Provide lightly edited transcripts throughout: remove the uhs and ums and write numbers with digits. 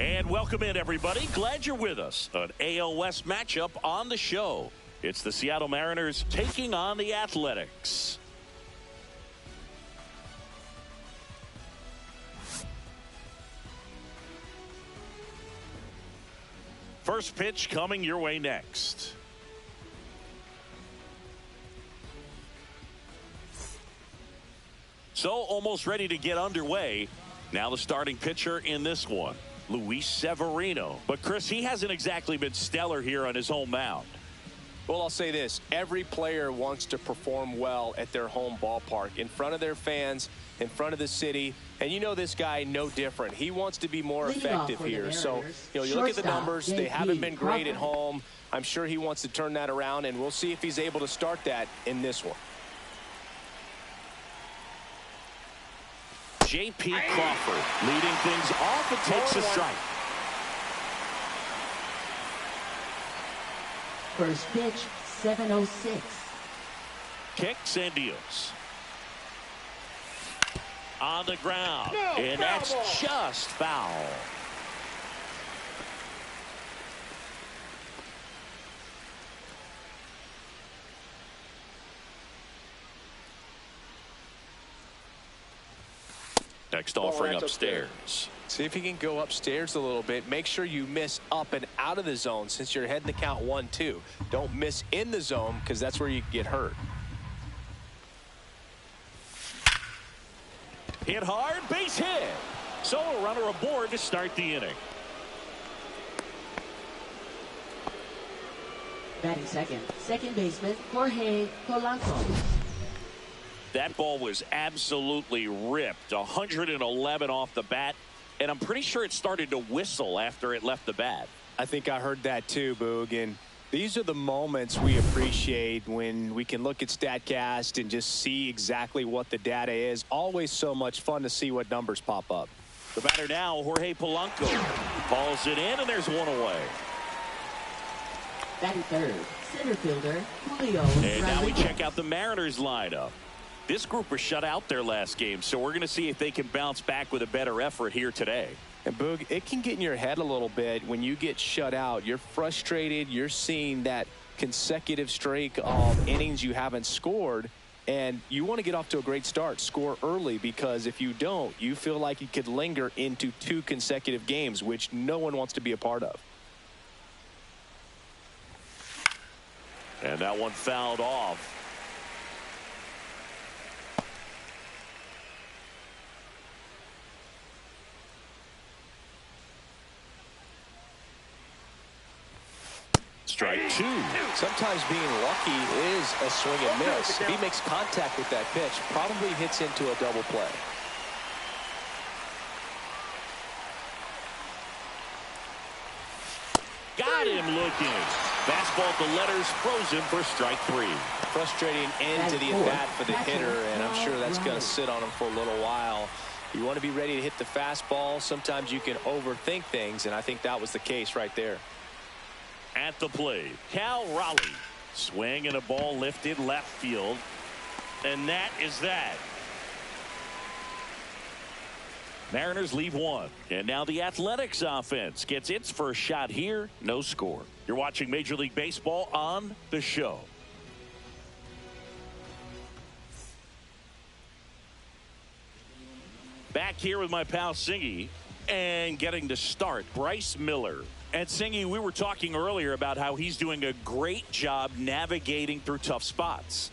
And welcome in, everybody. Glad you're with us. An AL West matchup on the show. It's the Seattle Mariners taking on the Athletics. First pitch coming your way next. So almost ready to get underway. Now the starting pitcher in this one, Luis Severino. But Chris, he hasn't exactly been stellar here on his home mound. Well, I'll say this. Every player wants to perform well at their home ballpark, in front of their fans, in front of the city. And you know this guy no different. He wants to be more effective here. So, you look at the numbers. They haven't been great at home. I'm sure he wants to turn that around, and we'll see if he's able to start that in this one. J.P. Crawford leading things off and takes a strike. First pitch, 7:06. Kicks and deals. On the ground. And that's just foul. Next offering upstairs. See if you can go upstairs a little bit. Make sure you miss up and out of the zone since you're heading the count 1-2. Don't miss in the zone because that's where you get hurt. Hit hard, base hit. So a runner aboard to start the inning. Batting second, second baseman Jorge Polanco. That ball was absolutely ripped. 111 off the bat. And I'm pretty sure it started to whistle after it left the bat. I think I heard that too, Boog. And these are the moments we appreciate when we can look at StatCast and just see exactly what the data is. Always so much fun to see what numbers pop up. The batter now, Jorge Polanco. Balls it in, and there's one away. Batting third, center fielder Julio. And now we check out the Mariners lineup. This group was shut out their last game, so we're going to see if they can bounce back with a better effort here today. And Boog, it can get in your head a little bit when you get shut out. You're frustrated. You're seeing that consecutive streak of innings you haven't scored, and you want to get off to a great start, score early, because if you don't, you feel like it could linger into 2 consecutive games, which no one wants to be a part of. And that one fouled off. Strike 2. Sometimes being lucky is a swing and miss. If he makes contact with that pitch, probably hits into a double play. Got him looking. Fastball at the letters, frozen for strike 3. Frustrating end to the at-bat for the hitter, and I'm sure that's going to sit on him for a little while. You want to be ready to hit the fastball. Sometimes you can overthink things, and I think that was the case right there. At the plate, Cal Raleigh. Swing and a ball lifted left field. And that is that. Mariners leave one. And now the Athletics offense gets its first shot here. No score. You're watching Major League Baseball on the show. Back here with my pal Singy. And getting to start, Bryce Miller. And Singy, we were talking earlier about how he's doing a great job navigating through tough spots.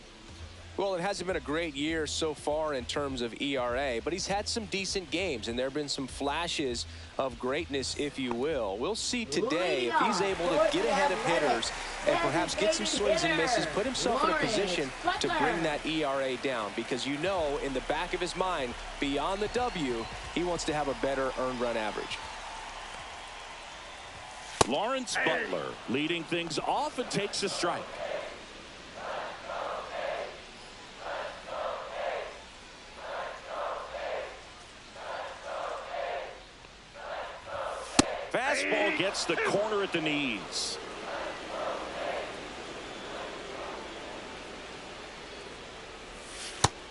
Well, it hasn't been a great year so far in terms of ERA, but he's had some decent games, and there have been some flashes of greatness, if you will. We'll see today if he's able to get ahead of hitters and perhaps get some swings and misses, put himself in a position to bring that ERA down, because you know in the back of his mind, beyond the W, he wants to have a better earned run average. Lawrence Butler leading things off and takes a strike. Fastball gets the corner at the knees.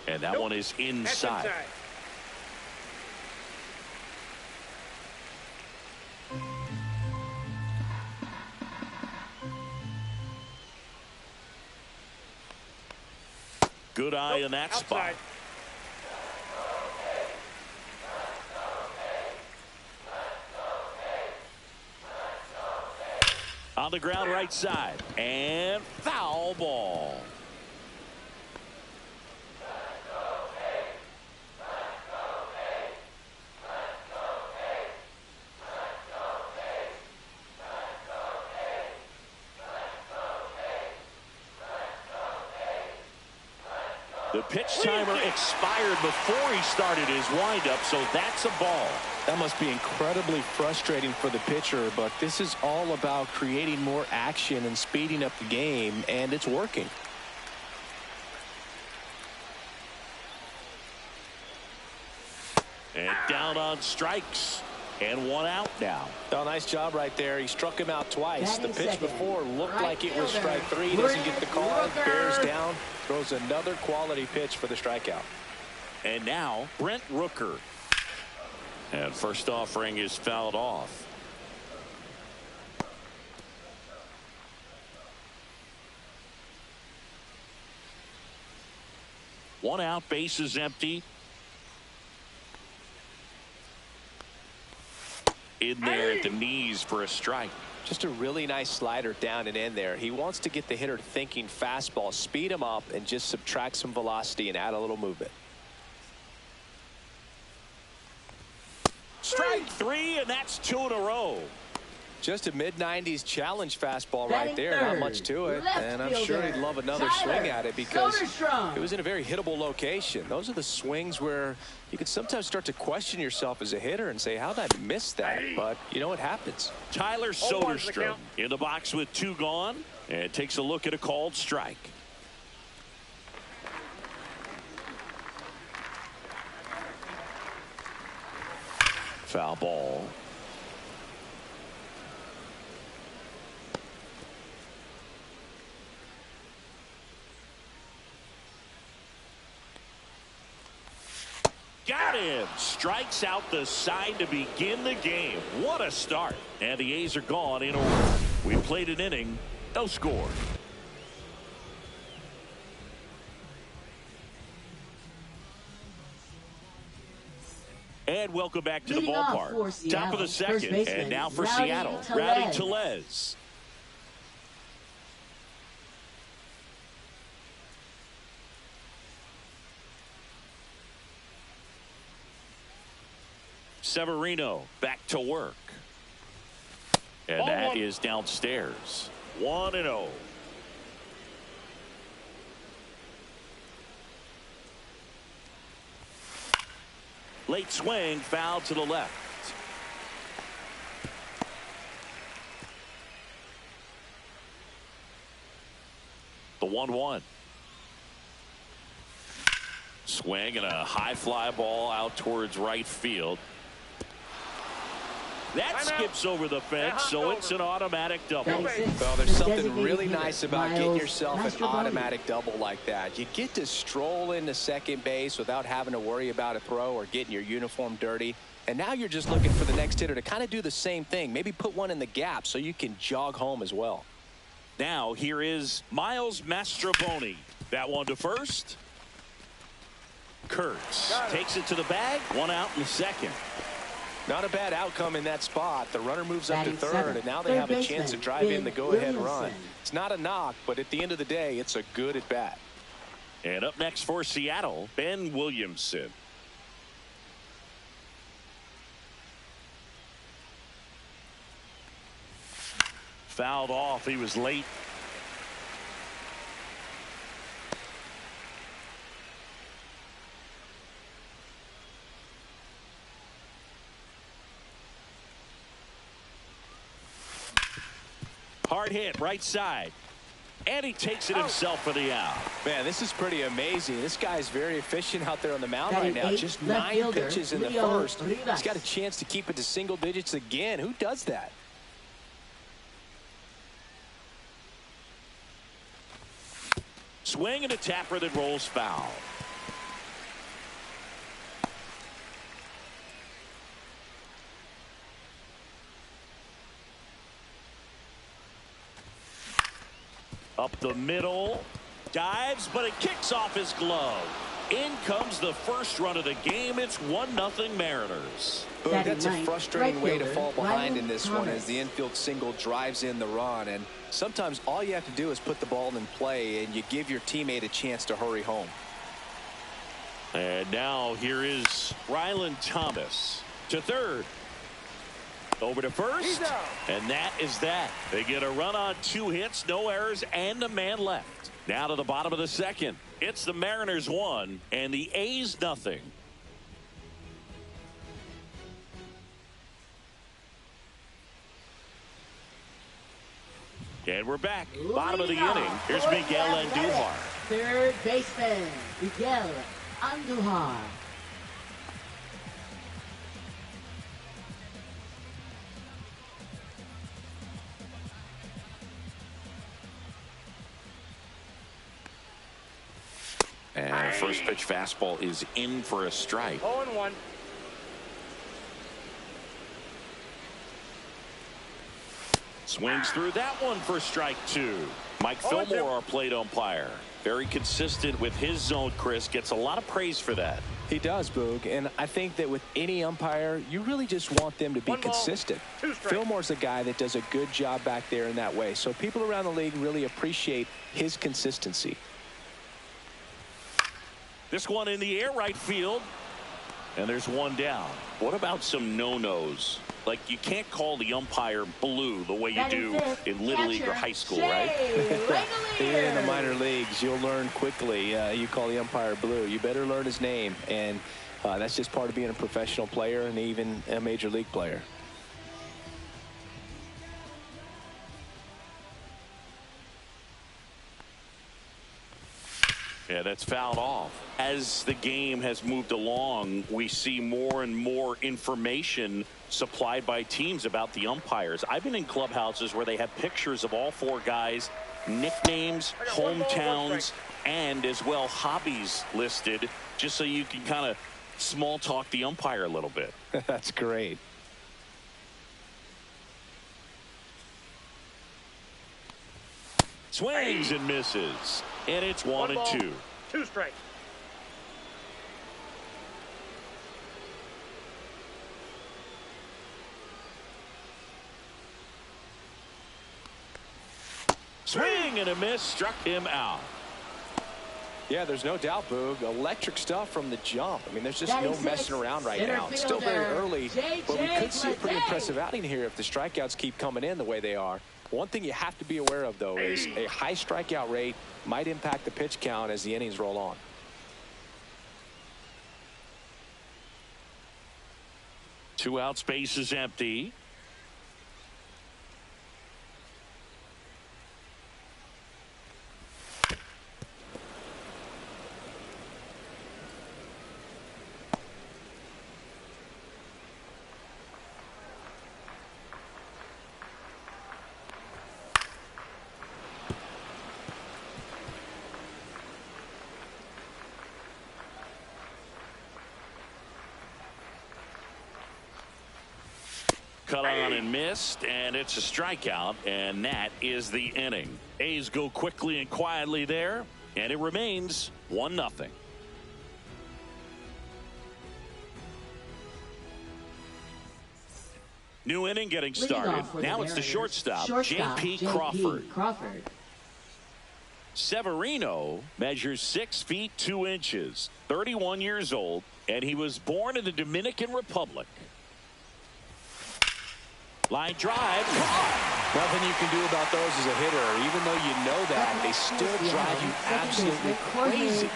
And that one is inside. Good eye in that spot. On the ground right side. And foul ball. The pitch timer expired before he started his windup, so that's a ball. That must be incredibly frustrating for the pitcher, but this is all about creating more action and speeding up the game, and it's working. And down on strikes. And one out now. Oh, nice job right there. He struck him out twice. The pitch second. before looked Right like it was fielder. strike three. Doesn't get the call. Brent Bears Rooker. down. Throws another quality pitch for the strikeout. And now Brent Rooker. And first offering is fouled off. One out, base is empty. In there at the knees for a strike. Just a really nice slider down and in there. He wants to get the hitter thinking fastball, speed him up, and just subtract some velocity and add a little movement. Strike three, and that's 2 in a row. Just a mid-90s challenge fastball Batting right there. Not third, much to it. left And I'm sure he'd love another Tyler swing at it because Soderstrom. it was in a very hittable location. Those are the swings where you can sometimes start to question yourself as a hitter and say, how did I miss that? But, you know, it happens. Tyler Soderstrom in the box with 2 gone. And takes a look at a called strike. Foul ball. Got him. Strikes out the side to begin the game. What a start. And the A's are gone in order. We played an inning. No score. And welcome back to the Leading off ballpark. for Seattle, Top of the first second. baseman, And now for Rowdy Seattle. Tellez. Rowdy Tellez. Severino back to work. And that is downstairs. 1-0. Late swing, foul to the left. The 1-1. Swing and a high fly ball out towards right field. That skips over the fence, so it's an automatic double. Well, there's something really nice about getting yourself an automatic double like that. You get to stroll into second base without having to worry about a throw or getting your uniform dirty. And now you're just looking for the next hitter to kind of do the same thing. Maybe put one in the gap so you can jog home as well. Now here is Miles Mastrobuoni. That one to first. Kurtz takes it to the bag. 1 out in the second. Not a bad outcome in that spot. The runner moves up to Batting third, seventh, and now they third have a chance to baseman, drive in the go-ahead Ben run. Williamson. It's not a knock, but at the end of the day, it's a good at-bat. And up next for Seattle, Ben Williamson. Fouled off. He was late. Hard hit, right side. And he takes it himself for the out. Man, this is pretty amazing. This guy's very efficient out there on the mound Batting right now. eighth, Just left 9 fielder, pitches in the Leo first. Rivas. He's got a chance to keep it to single digits again. Who does that? Swing and a tapper that rolls foul. Up the middle. Dives, but it kicks off his glove. In comes the first run of the game. It's 1-0 Mariners. Boom, that's a frustrating way to fall behind in this one as the infield single drives in the run. And sometimes all you have to do is put the ball in play, and you give your teammate a chance to hurry home. And now here is Ryland Thomas to third. Over to first. And that is that. They get a run on 2 hits, no errors, and a man left. Now to the bottom of the second. It's the Mariners 1 and the A's nothing. And we're back. Bottom of the inning. Here's Miguel Andujar. Third baseman, Miguel Andujar. And first pitch fastball is in for a strike. 0-1. Swings through that one for strike 2. Mike Fillmore, our plate umpire. Very consistent with his zone, Chris. Gets a lot of praise for that. He does, Boog. And I think that with any umpire, you really just want them to be consistent. Fillmore's a guy that does a good job back there in that way. So people around the league really appreciate his consistency. This one in the air, right field. And there's one down. What about some no-nos? Like, you can't call the umpire blue the way you do in Little League or high school, right? Even in the minor leagues, you'll learn quickly. You call the umpire blue. You better learn his name. And that's just part of being a professional player and even a major league player. Yeah, that's fouled off. As the game has moved along, we see more and more information supplied by teams about the umpires. I've been in clubhouses where they have pictures of all 4 guys, nicknames, hometowns, and as well hobbies listed, just so you can kind of small talk the umpire a little bit. That's great. Swings and misses. And it's 1-2. 2 strikes. Swing and a miss, struck him out. Yeah, there's no doubt, Boog. Electric stuff from the jump. I mean, there's just no messing around right now. It's still very early, but we could see a pretty impressive outing here if the strikeouts keep coming in the way they are. One thing you have to be aware of, though, is a high strikeout rate might impact the pitch count as the innings roll on. Two outs, base is empty. Cut on and missed, and it's a strikeout, and that is the inning. A's go quickly and quietly there, and it remains 1-0. New inning getting started. Now it's the shortstop, J.P. Crawford. Severino measures 6 feet 2 inches, 31 years old, and he was born in the Dominican Republic. Line drive. Nothing you can do about those as a hitter. Even though you know that, they still drive you absolutely crazy.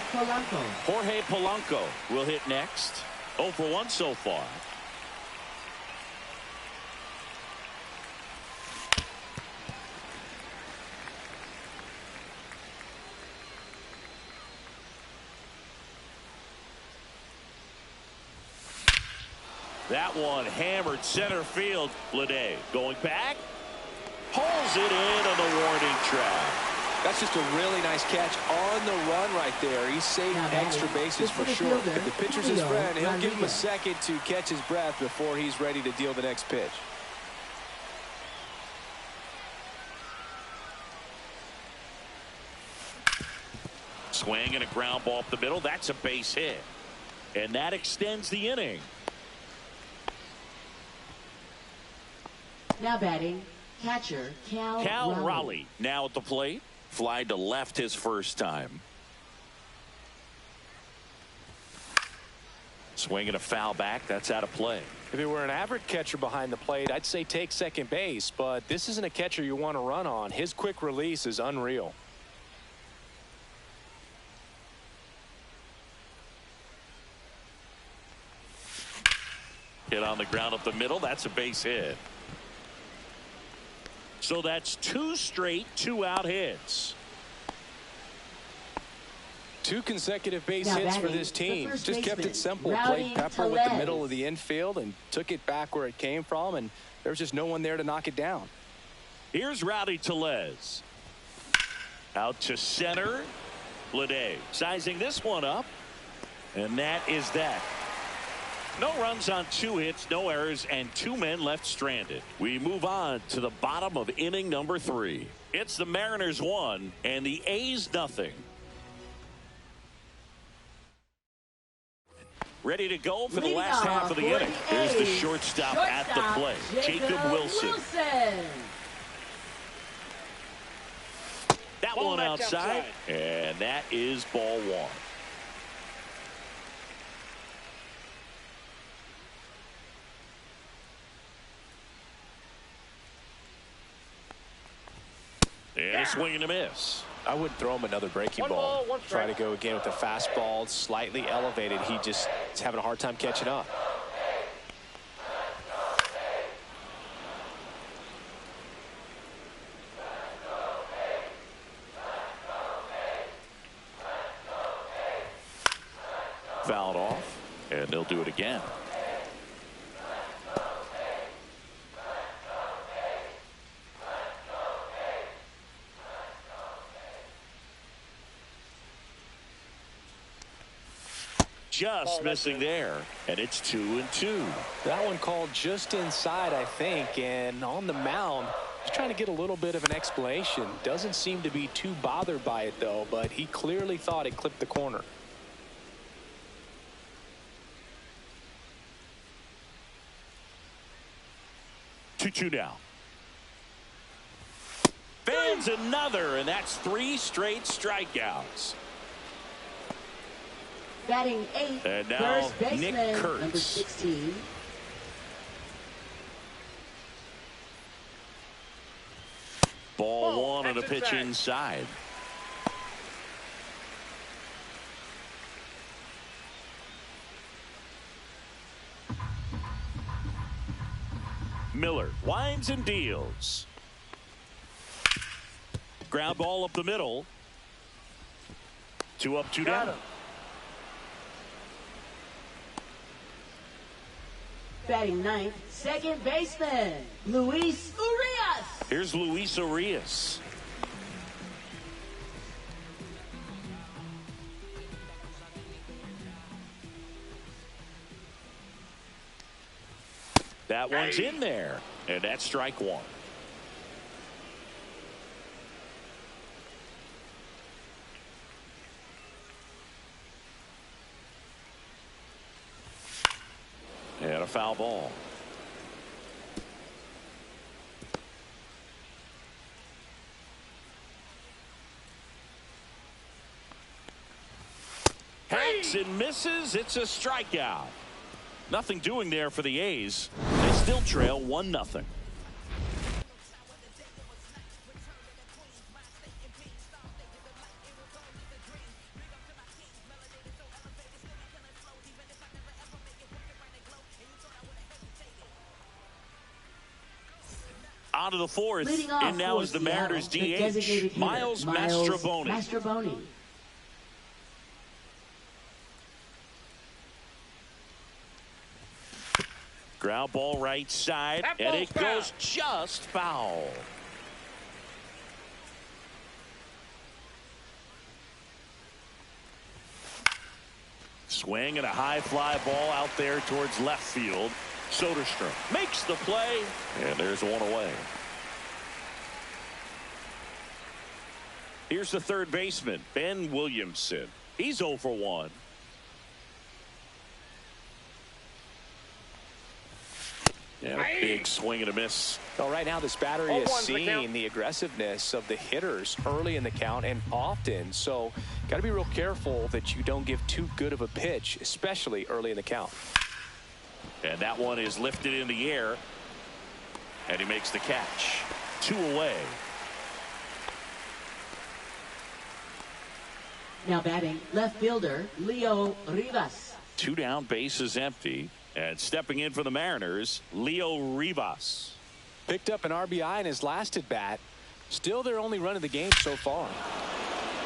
Jorge Polanco will hit next. 0 for 1 so far. That one hammered center field. Lede going back. Pulls it in on the warning track. That's just a really nice catch on the run right there. He's saving extra bases for sure. If the pitcher's his friend, he'll give him a second to catch his breath before he's ready to deal the next pitch. Swing and a ground ball up the middle. That's a base hit. And that extends the inning. Now batting, catcher Cal Raleigh now at the plate. Fly to left his first time. Swinging a foul back. That's out of play. If it were an average catcher behind the plate, I'd say take second base, but this isn't a catcher you want to run on. His quick release is unreal. Hit on the ground up the middle. That's a base hit. So that's 2 straight 2-out hits. 2 consecutive base hits for this team. Just kept it simple. Rowdy Played Pepper with the middle of the infield and took it back where it came from, and there was just no one there to knock it down. Here's Rowdy Tellez. Out to center. Lede sizing this one up. And that is that. No runs on 2 hits, no errors, and 2 men left stranded. We move on to the bottom of inning number 3. It's the Mariners 1 and the A's nothing. Ready to go for the last half of the inning. Here's the shortstop at the plate, Jacob Wilson. That one outside, and that is ball 1. And a swing and a miss. I wouldn't throw him another breaking ball. Try to go again with the fastball, slightly elevated. He just is having a hard time catching up. Fouled off, and they'll do it again. Just missing there, and it's 2-2. That one called just inside, I think, and on the mound, just trying to get a little bit of an explanation. Doesn't seem to be too bothered by it, though, but he clearly thought it clipped the corner. Two now. Fans another, and that's 3 straight strikeouts. Batting 8th, and now first baseman, Nick Kurtz. number 16. Ball 1 on a pitch inside. Miller winds and deals. Ground ball up the middle. 2 up, 2 down. Batting 9th, second baseman, Luis Urias. Here's Luis Urias. That one's in there, and that's strike 1. And a foul ball. Hacks and misses. It's a strikeout. Nothing doing there for the A's. They still trail 1-0. On to the 4th, and now is the Mariners DH, Miles Mastrobuoni. Ground ball right side, and it goes just foul. Swing and a high fly ball out there towards left field. Soderstrom makes the play, and there's one away. Here's the third baseman, Ben Williamson. He's 0 for 1. And a big swing and a miss. Well, right now this battery is seeing the aggressiveness of the hitters early in the count and often. So got to be real careful that you don't give too good of a pitch, especially early in the count. And that one is lifted in the air. And he makes the catch. 2 away. Now batting, left fielder, Leo Rivas. 2 down, bases empty. And stepping in for the Mariners, Leo Rivas. Picked up an RBI in his last at bat. Still their only run of the game so far.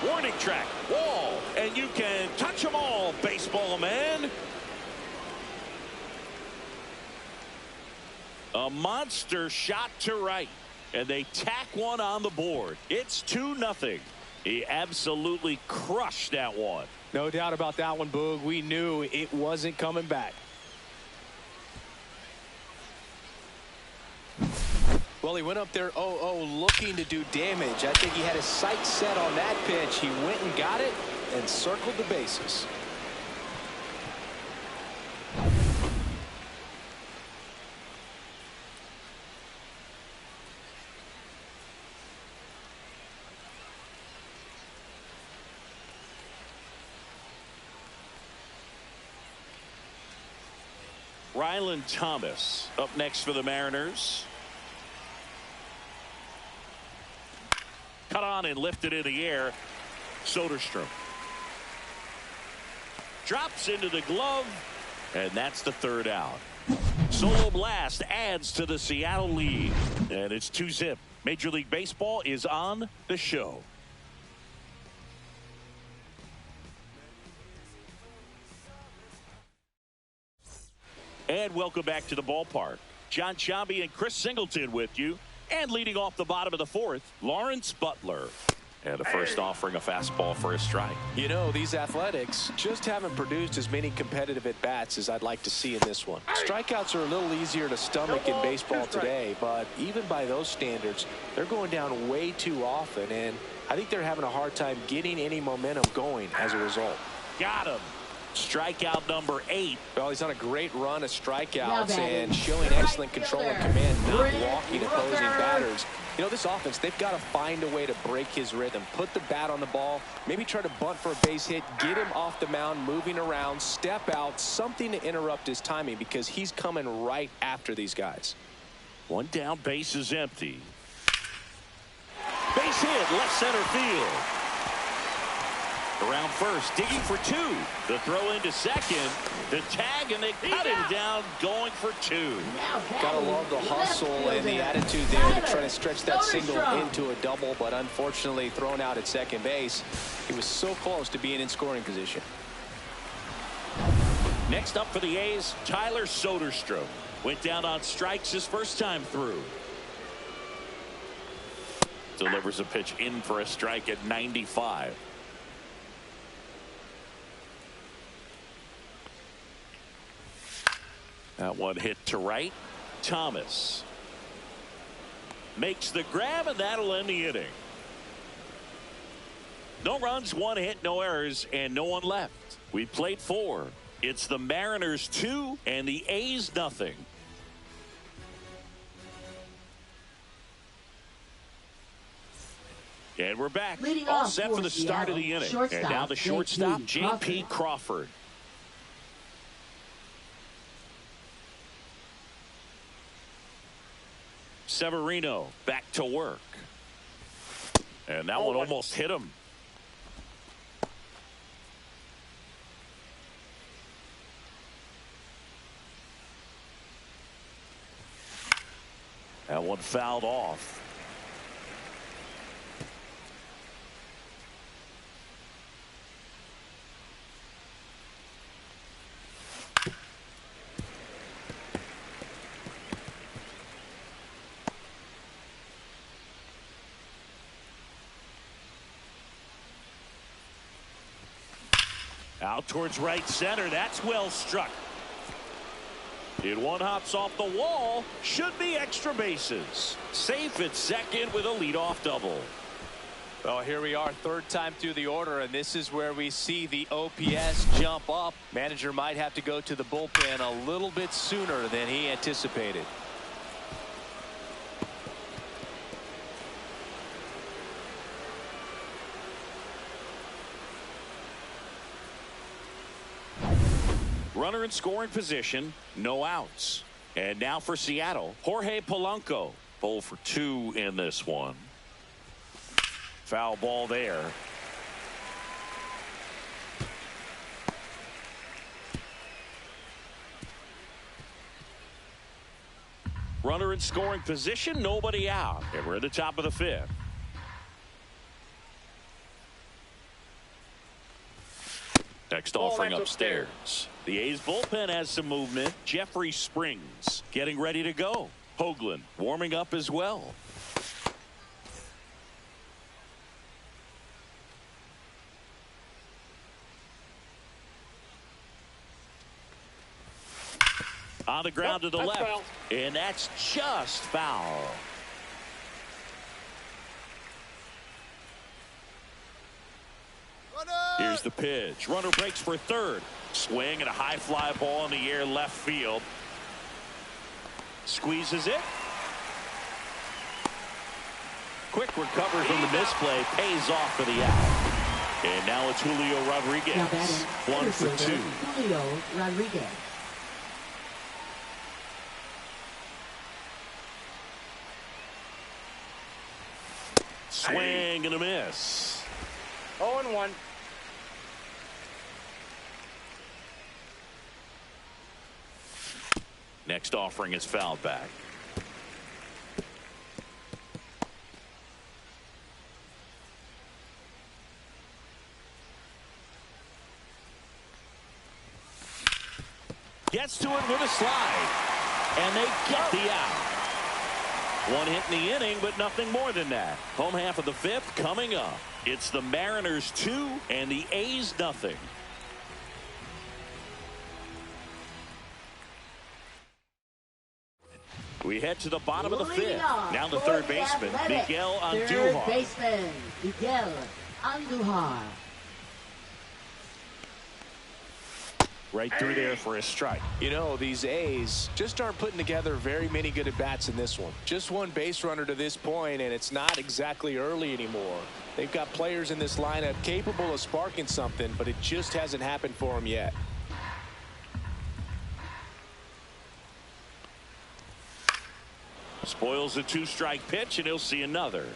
Warning track, wall, and you can touch them all, baseball man. A monster shot to right, and they tack one on the board. It's 2-0. He absolutely crushed that one. No doubt about that one, Boog. We knew it wasn't coming back. Well, he went up there 0-0 looking to do damage. I think he had his sights set on that pitch. He went and got it and circled the bases. Ryland Thomas up next for the Mariners. Cut on and lifted in the air. Soderstrom drops into the glove, and that's the third out. Solo blast adds to the Seattle lead, and it's 2-0. Major League Baseball is on the show. And welcome back to the ballpark. John Sciambi and Chris Singleton with you. And leading off the bottom of the fourth, Lawrence Butler. And the first offering a fastball for a strike. You know, these Athletics just haven't produced as many competitive at-bats as I'd like to see in this one. Strikeouts are a little easier to stomach in baseball today, but even by those standards, they're going down way too often, and I think they're having a hard time getting any momentum going as a result. Got him. Strikeout number 8. Well, he's on a great run of strikeouts and showing excellent control and command, not walking opposing batters. You know, this offense, they've got to find a way to break his rhythm, put the bat on the ball, maybe try to bunt for a base hit, get him off the mound, moving around, step out, something to interrupt his timing because he's coming right after these guys. One down, base is empty. Base hit, left center field. Around first, digging for 2. The throw into second, the tag, and they cut him down, going for 2. Gotta love the hustle and the attitude there to try to stretch that single into a double, but unfortunately thrown out at second base. He was so close to being in scoring position. Next up for the A's, Tyler Soderstrom. Went down on strikes his first time through. Delivers a pitch in for a strike at 95. That one hit to right. Thomas makes the grab, and that'll end the inning. No runs, 1 hit, no errors, and no one left. We played 4. It's the Mariners 2 and the A's nothing. And we're back. All set for the start of the inning. And now the shortstop, J.P. Crawford. Severino back to work. And that one almost hit him. That one fouled off. Out towards right center. That's well struck. It one hops off the wall. Should be extra bases. Safe at second with a leadoff double. Well, here we are, third time through the order, and this is where we see the OPS jump up. Manager might have to go to the bullpen a little bit sooner than he anticipated. Runner in scoring position, no outs. And now for Seattle, Jorge Polanco. 0 for 2 in this one. Foul ball there. Runner in scoring position, nobody out. And we're at the top of the fifth. Next offering upstairs. The A's bullpen has some movement. Jeffrey Springs getting ready to go. Hoagland warming up as well. On the ground to the left. Foul. And that's just foul. Here's the pitch. Runner breaks for third. Swing and a high fly ball in the air left field. Squeezes it. Quick recovery from the misplay. Pays off for the out. And now it's Julio Rodriguez. 1 for 2. Julio Rodriguez. Swing and a miss. 0-1. Next offering is fouled back. Gets to it with a slide. And they get the out. One hit in the inning, but nothing more than that. Home half of the fifth coming up. It's the Mariners 2 and the A's nothing. We head to the bottom of the fifth. Now the third baseman, Miguel Andujar. Third baseman, Miguel Andujar. Right through there for a strike. You know, these A's just aren't putting together very many good at-bats in this one. Just one base runner to this point, and it's not exactly early anymore. They've got players in this lineup capable of sparking something, but it just hasn't happened for them yet. Spoils a two-strike pitch, and he'll see another.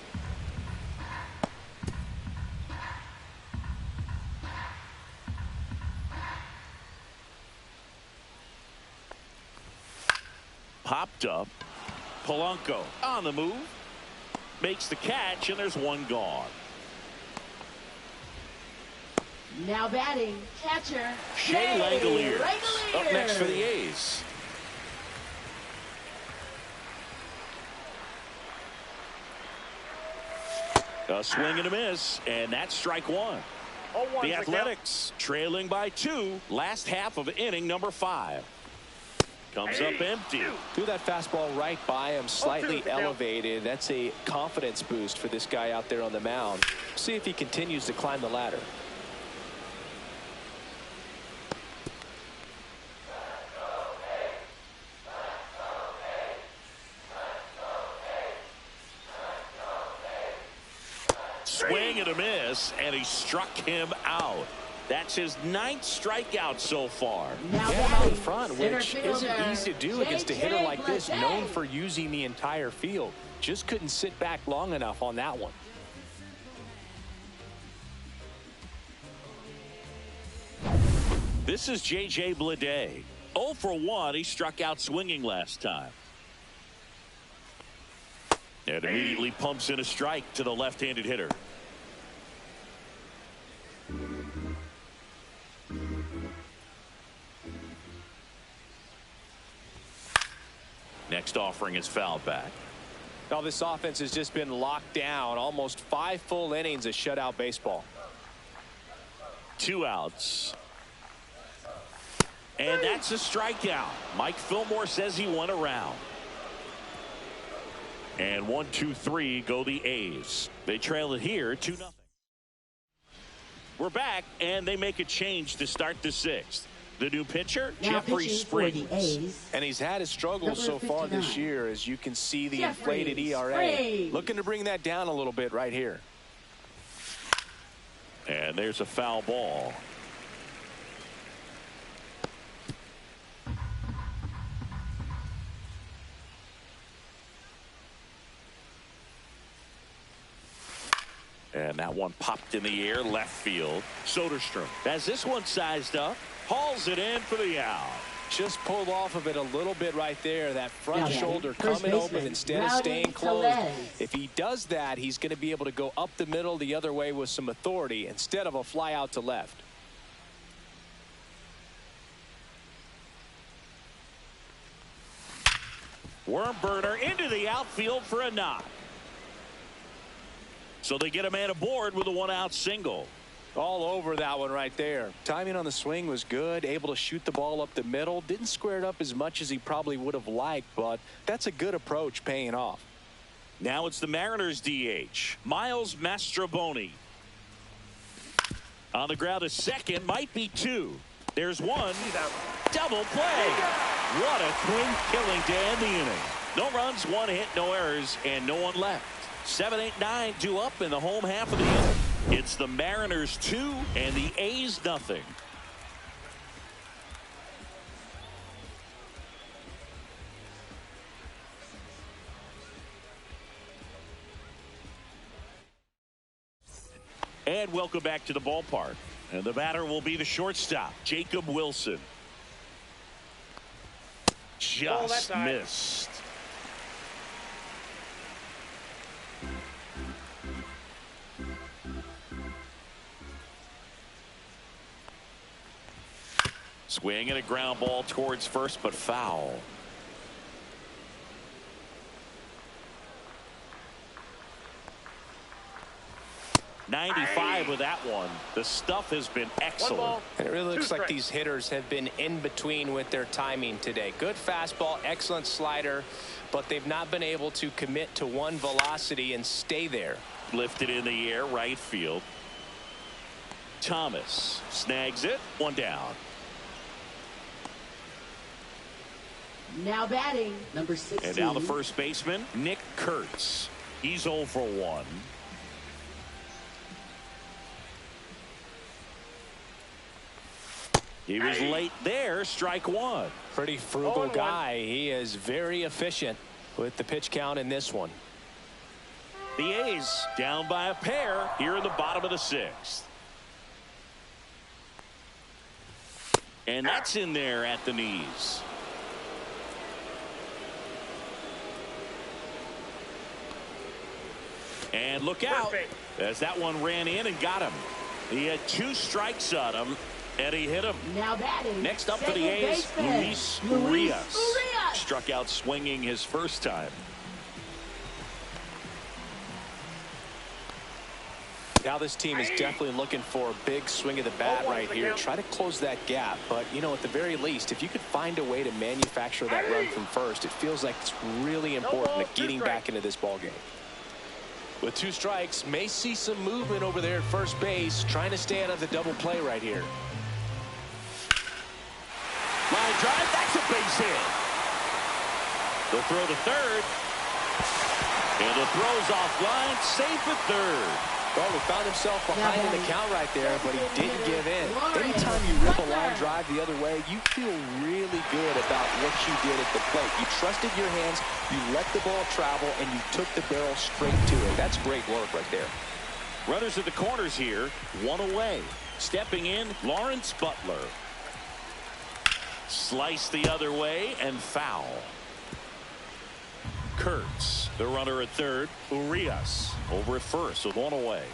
Popped up. Polanco on the move. Makes the catch, and there's one gone. Now batting, catcher, Shea Langoliers. Up next for the A's. A swing and a miss, and that's strike one. The Athletics trailing by 2. Last half of inning number 5. Comes up empty. Threw that fastball right by him, slightly elevated. That's a confidence boost for this guy out there on the mound. See if he continues to climb the ladder. Swing and a miss, and he struck him out. That's his 9th strikeout so far. Now Get him out in front, center which isn't easy to do against a hitter like this, known for using the entire field. Just couldn't sit back long enough on that one. This is J.J. Bleday. 0 for 1. He struck out swinging last time. And immediately pumps in a strike to the left-handed hitter. Next offering is fouled back. Now this offense has just been locked down. Almost 5 full innings of shutout baseball. 2 outs. And that's a strikeout. Mike Fillmore says he won a round. And 1, 2, 3 go the A's. They trail it here 2-0. We're back, and they make a change to start the 6th. The new pitcher, Now Jeffrey pitching for the Springs. A's. And he's had his struggles so Number far this 59. year, as you can see the Jeffrey inflated ERA. Springs. Looking to bring that down a little bit right here. And there's a foul ball. And that one popped in the air left field. Soderstrom has this one sized up, hauls it in for the out. Just pulled off of it a little bit right there. That front Now, shoulder first coming open baseman, instead of Rowdy staying closed. Tellez. If he does that, he's going to be able to go up the middle the other way with some authority instead of a fly out to left. Worm burner into the outfield for a knock. So they get a man aboard with a 1-out single. All over that one right there. Timing on the swing was good, able to shoot the ball up the middle. Didn't square it up as much as he probably would have liked, but that's a good approach paying off. Now it's the Mariners DH, Miles Mastrobuoni. On the ground, a second, might be 2. There's 1. Double play. What a twin killing to end the inning. No runs, 1 hit, no errors, and no one left. 7, 8, 9 due up in the home half of the inning. It's the Mariners 2 and the A's nothing. And welcome back to the ballpark. And the batter will be the shortstop, Jacob Wilson. Just missed. Swing and a ground ball towards first, but foul. .95 with that one. The stuff has been excellent. And it really looks like these hitters have been in between with their timing today. Good fastball, excellent slider, but they've not been able to commit to one velocity and stay there. Lifted in the air, right field. Thomas snags it, 1 down. Now batting, number 16. And now the first baseman, Nick Kurtz. He's 0 for 1. He was late there, strike 1. Pretty frugal guy. He is very efficient with the pitch count in this one. The A's down by a pair here in the bottom of the 6th. And that's in there at the knees. And look out as that one ran in and got him. He had 2 strikes on him, and he hit him. Now batting. Next up for the A's, Luis Urias. Struck out swinging his first time. Now this team is definitely looking for a big swing of the bat right here. Try to close that gap. But, you know, at the very least, if you could find a way to manufacture that run from first, it feels like it's really important to getting back into this ball game. With 2 strikes, may see some movement over there at first base, trying to stay out of the double play right here. Line drive, that's a base hit. The throw to third. And the throw's offline, safe at third. Well, he found himself behind in the count right there, but he didn't give in. Anytime you rip a line drive the other way, you feel really good about what you did at the plate. You trusted your hands, you let the ball travel, and you took the barrel straight to it. That's great work right there. Runners at the corners here, 1 away. Stepping in, Lawrence Butler. Slice the other way and foul. Kurtz, the runner at third. Urias over at first with 1 away.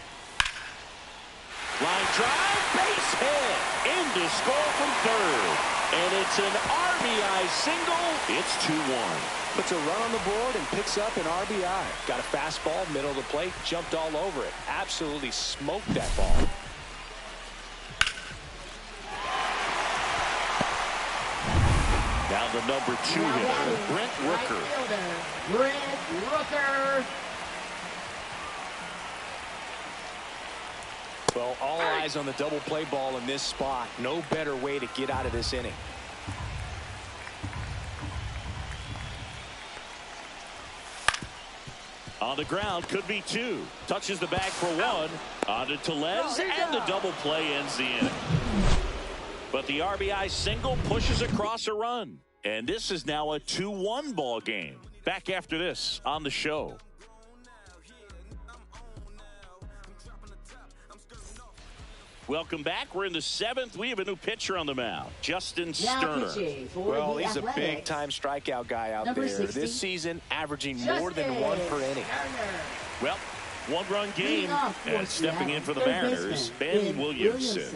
Line drive, base hit. In to score from third. And it's an RBI single. It's 2-1. Puts a run on the board and picks up an RBI. Got a fastball, middle of the plate, jumped all over it. Absolutely smoked that ball. Now the number 2 hitter, Brent Rooker. Brent Rooker. Well, all eyes on the double play ball in this spot. No better way to get out of this inning. On the ground, could be 2. Touches the bag for 1. On to Tellez, and the double play ends the inning. But the RBI single pushes across a run. And this is now a 2-1 ball game. Back after this on the show. Welcome back. We're in the 7th. We have a new pitcher on the mound, Justin Sterner. Well, he's a big-time strikeout guy out there. 60. This season, averaging more than 1 per inning. Well, 1-run game, and stepping in for the Mariners, Ben Williamson.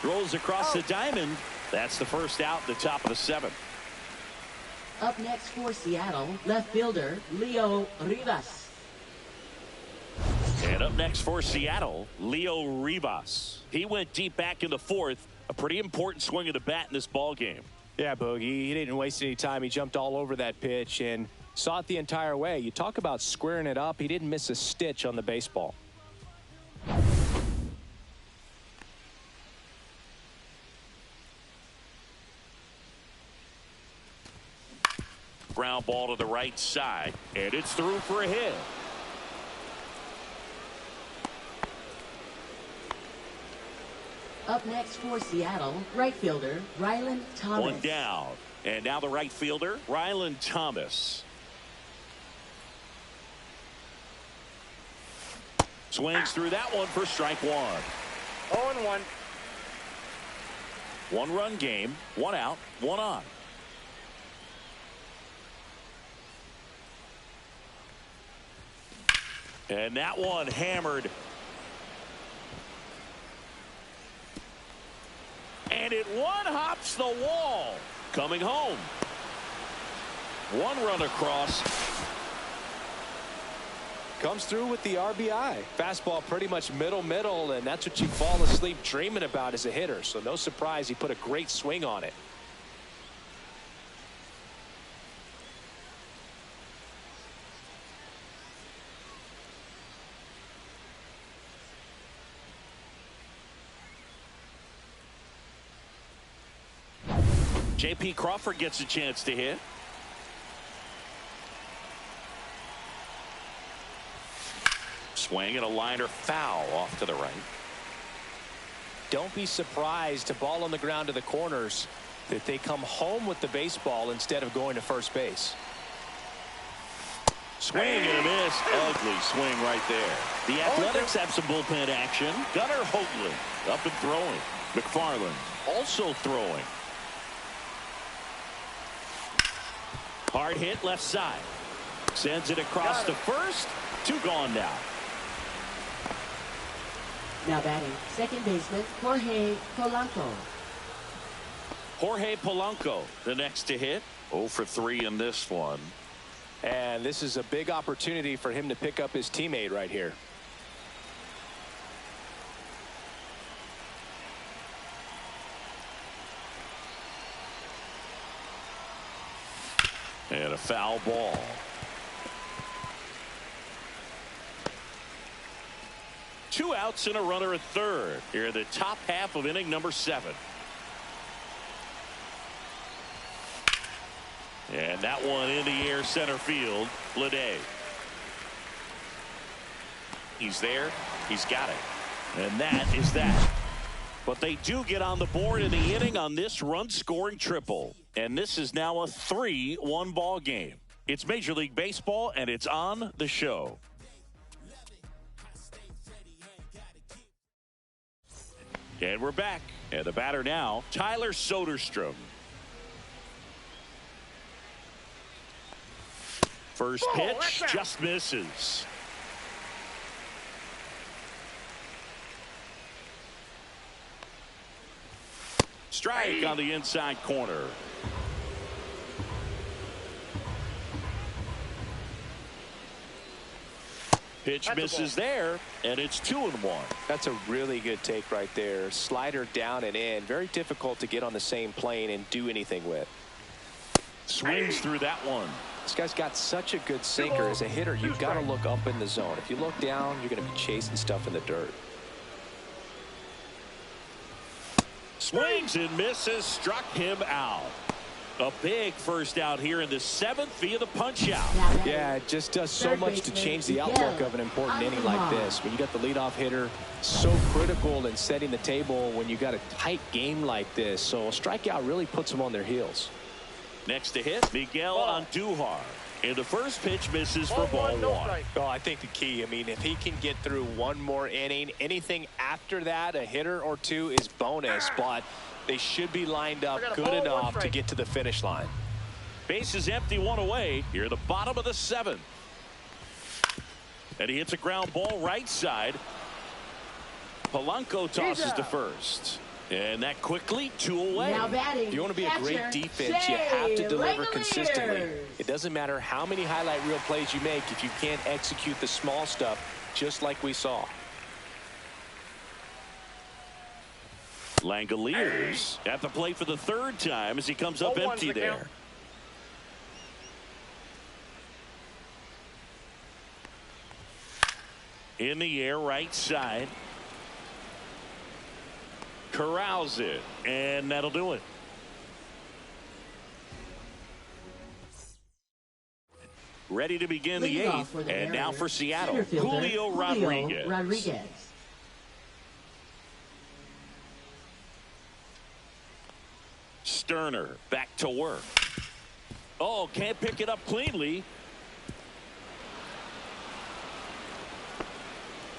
Rolls across the diamond. That's the first out, the top of the 7th. Up next for Seattle, left fielder Leo Rivas. And up next for Seattle, Leo Rivas. He went deep back in the 4th. A pretty important swing of the bat in this ball game. Yeah, Boogie. He didn't waste any time. He jumped all over that pitch and saw it the entire way. You talk about squaring it up. He didn't miss a stitch on the baseball. Ground ball to the right side, and it's through for a hit. Up next for Seattle, right fielder Rylan Thomas. 1 down, and now the right fielder Rylan Thomas. Swings through that one for strike 1. 0-1. 1-run game, 1 out, 1 on. And that one hammered. And it one-hops the wall. Coming home. 1 run across. Comes through with the RBI. Fastball pretty much middle, and that's what you fall asleep dreaming about as a hitter. So no surprise he put a great swing on it. J.P. Crawford gets a chance to hit. Swing and a liner foul off to the right. Don't be surprised to ball on the ground to the corners that they come home with the baseball instead of going to first base. Swing and a miss. Ugly swing right there. The Athletics have some bullpen action. Gunnar Hoagland up and throwing. McFarland also throwing. Hard hit left side. Sends it across to first. 2 gone now. Now batting, second baseman Jorge Polanco. Jorge Polanco, the next to hit. 0 for 3 in this one. And this is a big opportunity for him to pick up his teammate right here. And a foul ball. Two outs and a runner at third. Here in the top half of inning number 7. And that one in the air center field. Lede. He's there. He's got it. And that is that. But they do get on the board in the inning on this run-scoring triple. And this is now a 3-1 ball game. It's Major League Baseball, and it's on the show. And we're back. And the batter now, Tyler Soderstrom. First pitch just misses. Strike on the inside corner. Pitch misses there, and it's 2-1. That's a really good take right there. Slider down and in. Very difficult to get on the same plane and do anything with. Swings through that one. This guy's got such a good sinker. As a hitter, you've got to look up in the zone. If you look down, you're going to be chasing stuff in the dirt. Swings and misses, struck him out. A big first out here in the 7th via the punch out. Yeah, it just does so much to change the outlook of an important inning like this. When you got the leadoff hitter, so critical in setting the table when you got a tight game like this. So a strikeout really puts them on their heels. Next to hit, Miguel Andujar. And the first pitch misses for ball 1. Oh, I think the key, I mean, if he can get through one more inning, anything after that, a hitter or two is bonus, but they should be lined up good enough to get to the finish line. Base is empty, 1 away. Here at the bottom of the 7th. And he hits a ground ball right side. Polanco tosses to first. And that quickly, 2 away. Now batting, if you want to be a great defense, you have to deliver consistently. It doesn't matter how many highlight reel plays you make if you can't execute the small stuff, just like we saw. Langoliers at the plate for the 3rd time as he comes up empty there. In the air, right side. Corrals it, and that'll do it. Ready to begin the 8th, and now for Seattle, Julio Rodriguez. Sterner back to work. Oh, can't pick it up cleanly.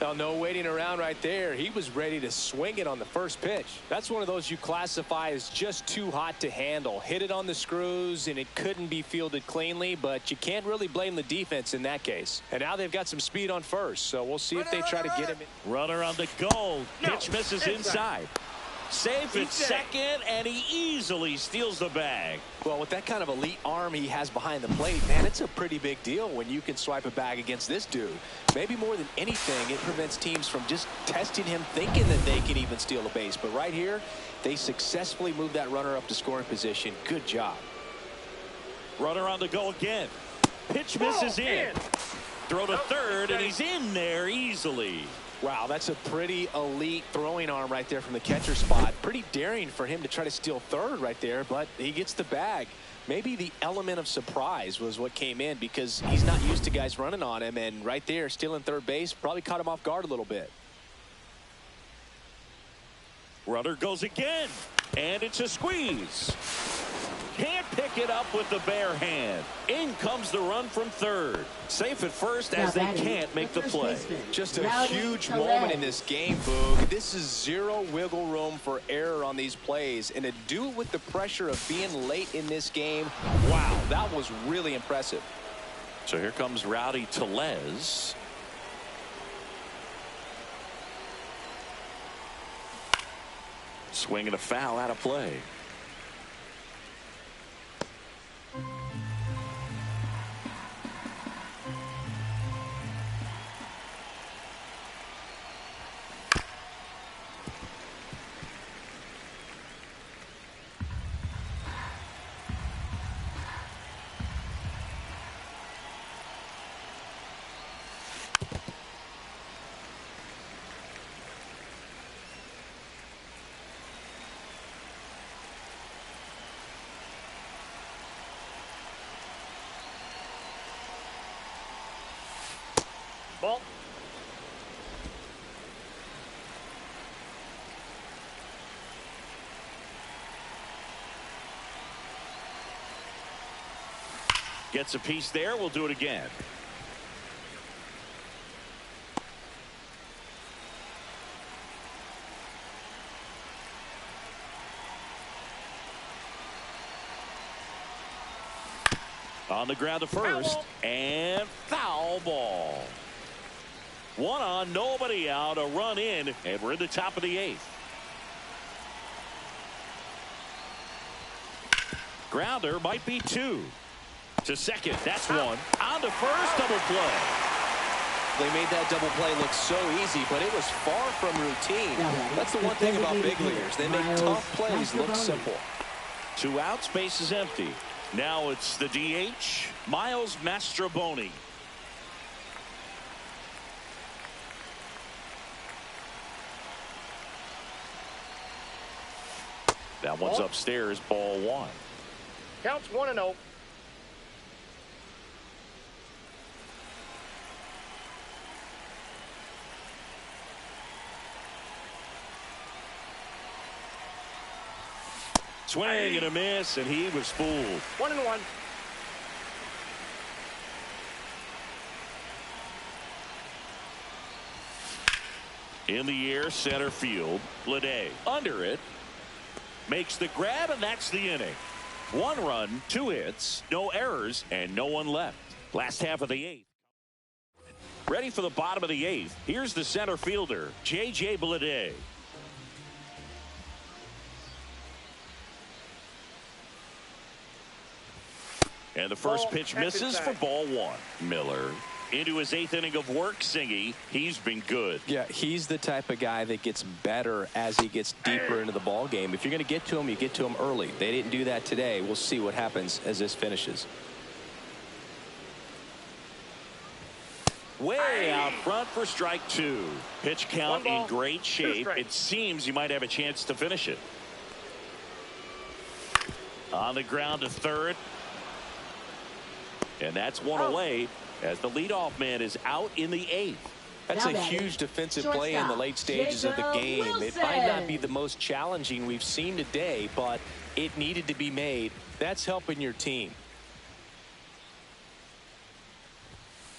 Well, no waiting around right there. He was ready to swing it on the first pitch. That's one of those you classify as just too hot to handle. Hit it on the screws, and it couldn't be fielded cleanly, but you can't really blame the defense in that case. And now they've got some speed on first, so we'll see if they try to get him in. Runner on the goal. Pitch misses inside. Safe at second, and he easily steals the bag. Well, with that kind of elite arm he has behind the plate, man, it's a pretty big deal when you can swipe a bag against this dude. Maybe more than anything, it prevents teams from just testing him, thinking that they can even steal a base. But right here, they successfully moved that runner up to scoring position. Good job. Runner on the go again. Pitch misses in. Throw to third, and he's in there easily. Wow, that's a pretty elite throwing arm right there from the catcher spot. Pretty daring for him to try to steal third right there, but he gets the bag. Maybe the element of surprise was what came in because he's not used to guys running on him, and right there, stealing third base probably caught him off guard a little bit. Runner goes again, and it's a squeeze. Can't pick it up with the bare hand. In comes the run from third. Safe at first as they can't make the play. Just a huge moment in this game, Boog. This is zero wiggle room for error on these plays. And to do it with the pressure of being late in this game, wow, that was really impressive. So here comes Rowdy Tellez. Swinging a foul out of play. Ball. Gets a piece there. We'll do it again. On the ground to first, and foul ball. 1 on, nobody out, a run in, and we're in the top of the 8th. Grounder might be 2. To second, that's 1. On to first, double play. They made that double play look so easy, but it was far from routine. That's the one thing about big leaguers. They make tough plays look simple. 2 outs, base is empty. Now it's the DH, Miles Mastroboni. That one's upstairs, ball 1. Counts 1-0. Swing and a miss, and he was fooled. 1-1. In the air, center field. Bleday under it. Makes the grab, and that's the inning. 1 run, 2 hits, no errors, and no one left. Last half of the 8th. Ready for the bottom of the 8th. Here's the center fielder, J.J. Bleday. And the first pitch misses for ball 1. Miller into his 8th inning of work. Singy, he's been good. Yeah, he's the type of guy that gets better as he gets deeper into the ball game. If you're going to get to him, you get to him early. They didn't do that today. We'll see what happens as this finishes. Way out front for strike 2. Pitch count in great shape. It seems you might have a chance to finish it. On the ground to third. And that's one away as the leadoff man is out in the 8th. That's a huge defensive play in the late stages of the game. It might not be the most challenging we've seen today, but it needed to be made. That's helping your team.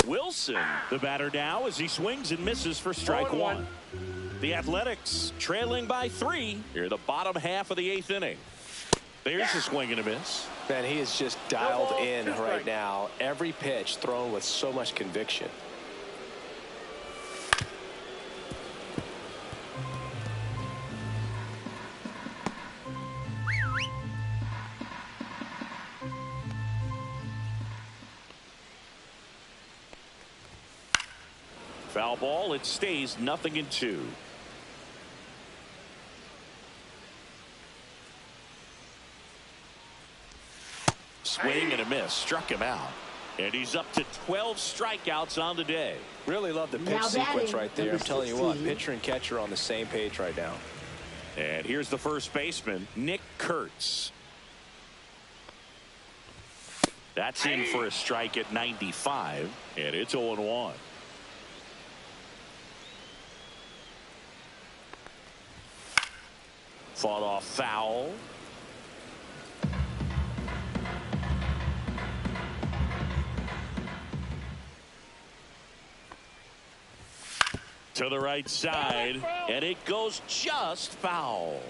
Wilson, the batter now, as he swings and misses for strike 1. The Athletics trailing by 3 here in the bottom half of the 8th inning. There's a swing and a miss. Man, he is just dialed in right now. Every pitch thrown with so much conviction. Foul ball. It stays 0-2. Swing and a miss. Struck him out. And he's up to 12 strikeouts on the day. Really love the pitch sequence right there. I'm telling you what, pitcher and catcher on the same page right now. And here's the first baseman, Nick Kurtz. That's in for a strike at 95. And it's 0-1. Fought off foul. To the right side, and it goes just foul.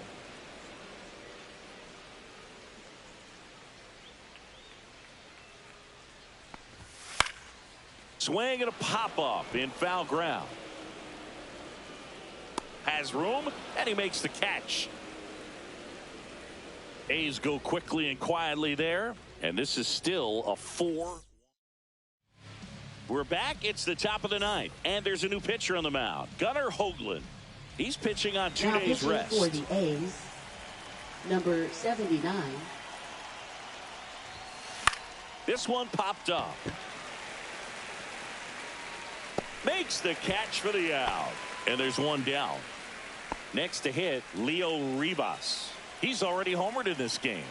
Swing and a pop-up in foul ground. Has room, and he makes the catch. A's go quickly and quietly there, and this is still a 4. We're back. It's the top of the 9th, and there's a new pitcher on the mound, Gunnar Hoagland. He's pitching on 2 days rest. For the A's, number 79. This one popped up. Makes the catch for the out, and there's one down. Next to hit, Leo Rivas. He's already homered in this game.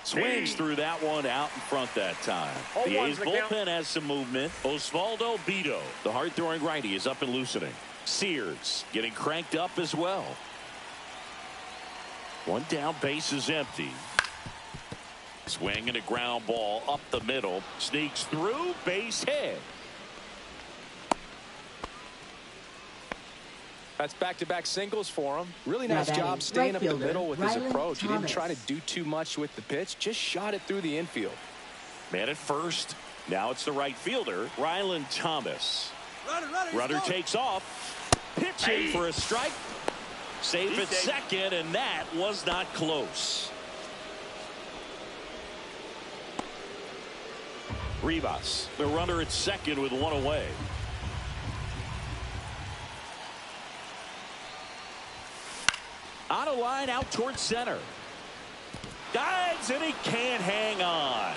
Swings through that one out in front that time. The A's bullpen has some movement. Osvaldo Bido, the hard-throwing righty, is up and loosening. Sears getting cranked up as well. One down, base is empty. Swing and a ground ball up the middle. Sneaks through, base hit. That's back-to-back singles for him. Really nice job staying up the middle with his approach. He didn't try to do too much with the pitch. Just shot it through the infield. Man at first. Now it's the right fielder, Ryland Thomas. Runner takes off. Pitching for a strike. Safe at second, and that was not close. Rivas, the runner at second with one away. On a line out towards center. Dives, and he can't hang on.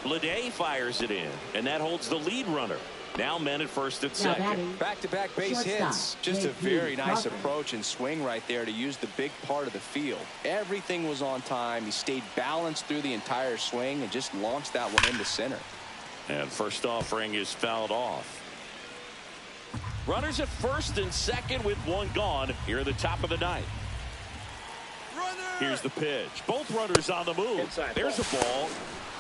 Lede fires it in, and that holds the lead runner. Now men at first and second. Back-to-back base hits. Just a very nice approach and swing right there to use the big part of the field. Everything was on time. He stayed balanced through the entire swing and just launched that one into center. And first offering is fouled off. Runners at first and second with one gone here at the top of the ninth. Here's the pitch. Both runners on the move. Inside There's ball. a ball.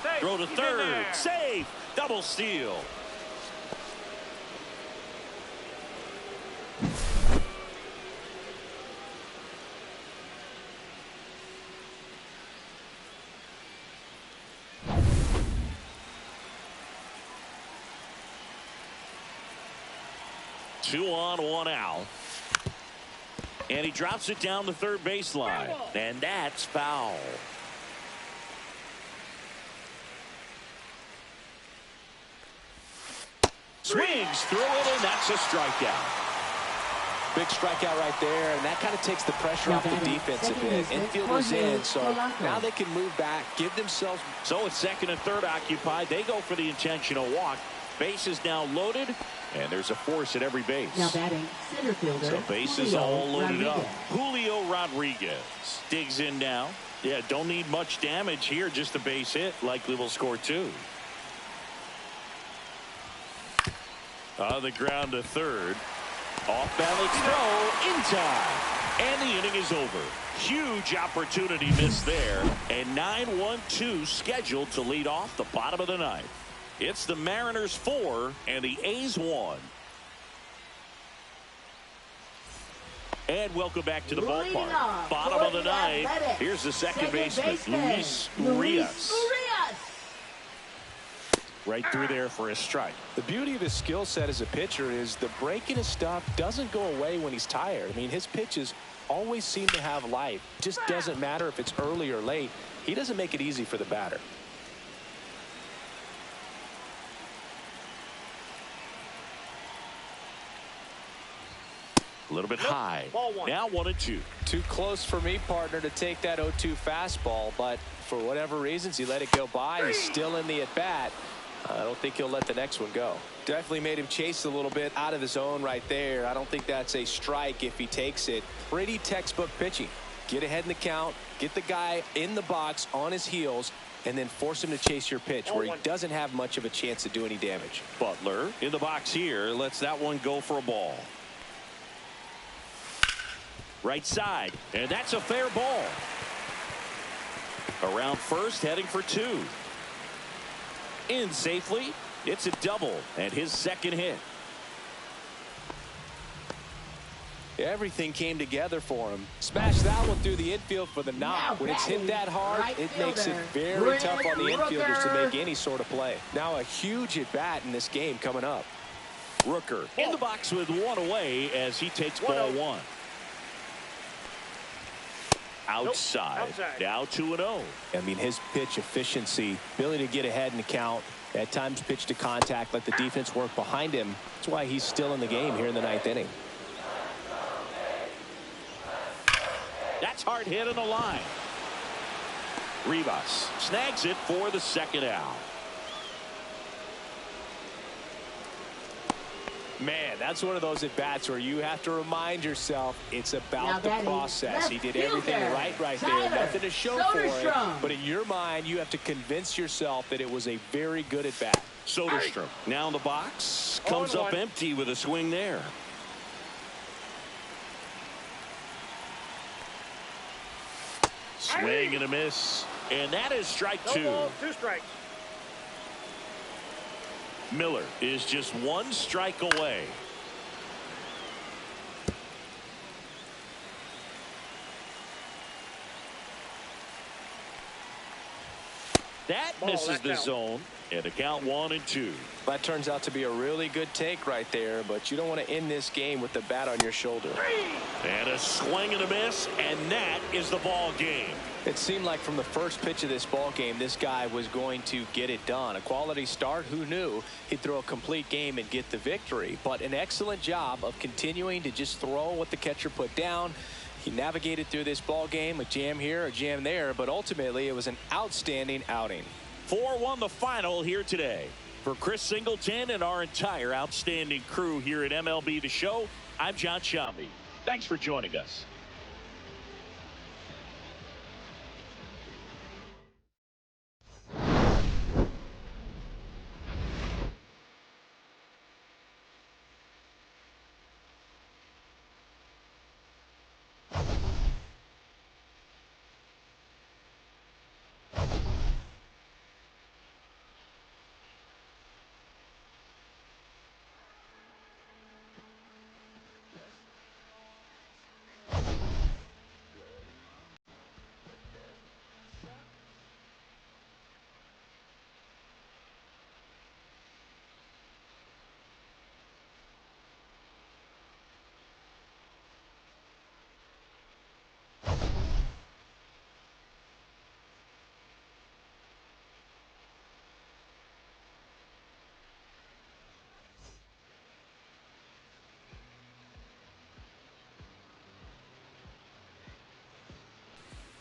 Safe. Throw to He's third. in there. Save. Double steal. Two on, one out. And he drops it down the third baseline. And that's foul. Swings through it, and that's a strikeout. Big strikeout right there, and that kind of takes the pressure off the defense a bit. Infield was in, so now they can move back, give themselves. So it's second and third occupied. They go for the intentional walk. Base is now loaded, and there's a force at every base. Now batting, center fielder. So base is all loaded up. Julio Rodriguez digs in now. Yeah, don't need much damage here, just a base hit. Likely will score two. On the ground to third. Off balance throw in time. And the inning is over. Huge opportunity missed there. And 9-1-2 scheduled to lead off the bottom of the ninth. It's the Mariners 4 and the A's 1. And welcome back to the ballpark. Bottom of the ninth. Here's the second baseman, Luis Urias. Right through there for a strike. The beauty of his skill set as a pitcher is the break in his stuff doesn't go away when he's tired. I mean, his pitches always seem to have life. Just doesn't matter if it's early or late. He doesn't make it easy for the batter. A little bit high. Now 1-2. Too close for me, partner, to take that 0-2 fastball, but for whatever reasons, he let it go by. He's still in the at-bat. I don't think he'll let the next one go. Definitely made him chase a little bit out of his zone right there. I don't think that's a strike if he takes it. Pretty textbook pitching. Get ahead in the count, get the guy in the box on his heels, and then force him to chase your pitch where he doesn't have much of a chance to do any damage. Butler in the box here lets that one go for a ball. Right side, and that's a fair ball. Around first, heading for two. In safely. It's a double and his second hit. Everything came together for him. Smashed that one through the infield for the knock. When it's hit that hard, it makes it very tough on the infielders to make any sort of play. Now a huge at bat in this game coming up. Rooker in the box with one away as he takes ball one. Outside. Now 2-0. I mean, his pitch efficiency, ability to get ahead in the count, at times pitch to contact, let the defense work behind him. That's why he's still in the game here in the ninth inning. That's hard hit on the line. Rivas snags it for the second out. Man, that's one of those at-bats where you have to remind yourself it's about the process. He did everything right there. Nothing to show for it. But in your mind, you have to convince yourself that it was a very good at-bat. Soderstrom now in the box. Comes up empty with a swing there. Swing and a miss. And that is strike two. No ball, 2 strikes. Miller is just 1 strike away. That misses the zone. And a count 1-2. That turns out to be a really good take right there, but you don't want to end this game with the bat on your shoulder. And a swing and a miss, and that is the ball game. It seemed like from the first pitch of this ball game, this guy was going to get it done. A quality start. Who knew he'd throw a complete game and get the victory? But an excellent job of continuing to just throw what the catcher put down. He navigated through this ball game, a jam here, a jam there, but ultimately it was an outstanding outing. 4-1 the final here today. For Chris Singleton and our entire outstanding crew here at MLB The Show, I'm John Shambi. Thanks for joining us.